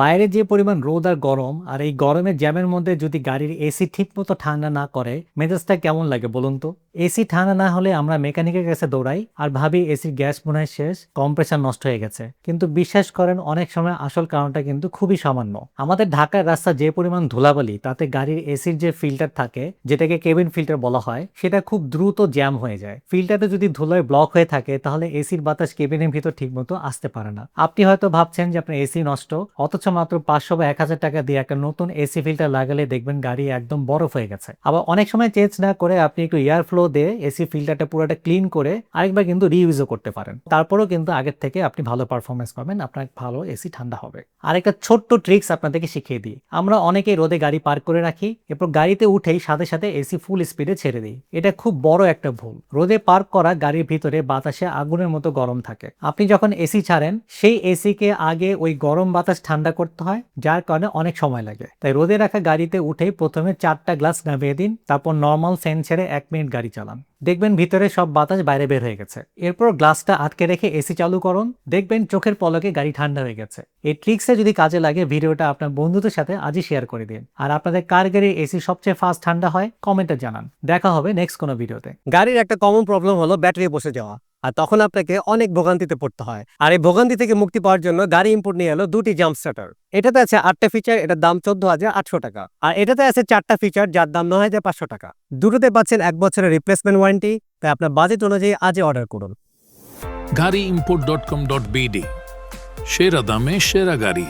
বাইরে যে পরিমাণ রোদ আর গরম, আর এই গরমের জ্যামের মধ্যে যদি গাড়ির এসি ঠিকমতো ঠান্ডা না করে মেজাজটা কেমন লাগে বলুন তো। এসি ঠান্ডা না হলে আমরা মেকানিকের কাছে দৌড়াই আর ভাবি এসির গ্যাস মনে হয় শেষ, কম্প্রেসার নষ্ট হয়ে গেছে। কিন্তু বিশ্বাস করেন অনেক সময় আসল কারণটা কিন্তু খুবই সামান্য। আমাদের ঢাকার রাস্তা যে পরিমাণ ধুলাবালি, তাতে গাড়ির এসির যে ফিল্টার থাকে, যেটাকে কেবিন ফিল্টার বলা হয়, সেটা খুব দ্রুত জ্যাম হয়ে যায়। ফিল্টারটা যদি ধুলায় ব্লক হয়ে থাকে তাহলে এসির বাতাস কেবিনের ভিতর ঠিকমতো আসতে পারে না। আপনি হয়তো ভাবছেন যে আপনার এসি নষ্ট, অথচ মাত্র 500 বা 1000 টাকা দিয়ে একটা নতুন এসি ফিল্টার লাগালে দেখবেন গাড়ি একদম বরফ হয়ে গেছে। আবার অনেক সময় চেঞ্জ না করে আপনি একটু এয়ার ফ্লো দিয়ে এসি ফিল্টারটা পুরোটা ক্লিন করে আরেকবার কিন্তু রিইউজও করতে পারেন। তারপরেও কিন্তু আগের থেকে আপনি ভালো পারফরমেন্স পাবেন, আপনার ভালো এসি ঠান্ডা হবে। আরেকটা ছোট্ট ট্রিক্স আপনাদেরকে শিখিয়ে দিই। আমরা অনেকেই রোদে গাড়ি পার্ক করে রাখি, এরপর গাড়িতে উঠেই সাথে সাথে এসি ফুল স্পিডে ছেড়ে দিই। এটা খুব বড় একটা ভুল। রোদে পার্ক করা গাড়ির ভিতরে বাতাসে আগুনের মতো গরম থাকে। আপনি যখন এসি ছাড়েন সেই এসিকে আগে ওই গরম বাতাস ঠান্ডা করতে হয়, যার কারণে অনেক সময় লাগে। তাই রোদে রাখা গাড়িতে উঠেই প্রথমে 4টা গ্লাস নামিয়ে দিন, তারপর নর্মাল ফ্যান ছেড়ে 1 মিনিট গাড়ি চালান। দেখবেন ভিতরে সব বাতাস বাইরে বের হয়ে গেছে। এরপর গ্লাসটা আটকে রেখে এসি চালু করুন, দেখবেন চোখের পলকে গাড়ি ঠান্ডা হয়ে গেছে। এই ট্রিক্সে যদি কাজে লাগে ভিডিওটা আপনার বন্ধুদের সাথে আজই শেয়ার করে দিন। আর আপনাদের কার গাড়ির এসি সবচেয়ে ফাস্ট ঠান্ডা হয় কমেন্টে জানান। দেখা হবে নেক্সট কোনো ভিডিওতে। গাড়ির একটা কমন প্রবলেম হলো ব্যাটারি বসে যাওয়া, আর তখন আপনাকে অনেক ভোগান্তিতে পড়তে হয়। আর এই ভোগান্তি থেকে মুক্তি পাওয়ার জন্য গাড়ি ইম্পোর্ট নিয়ে এলো 2টি জাম্প স্টার্টার। এটাতে আছে 8টা ফিচার, এটার দাম 14,800 টাকা। আর এটাতে আছে 4টা ফিচার, যার দাম 9,500 টাকা। দুটোতে পাচ্ছেন 1 বছরের রিপ্লেসমেন্ট ওয়ারেন্টি। তাই আপনার বাজেট অনুযায়ী আজই অর্ডার করুন। গাড়িimport.com.bd, সেরা দামে সেরা গাড়ি।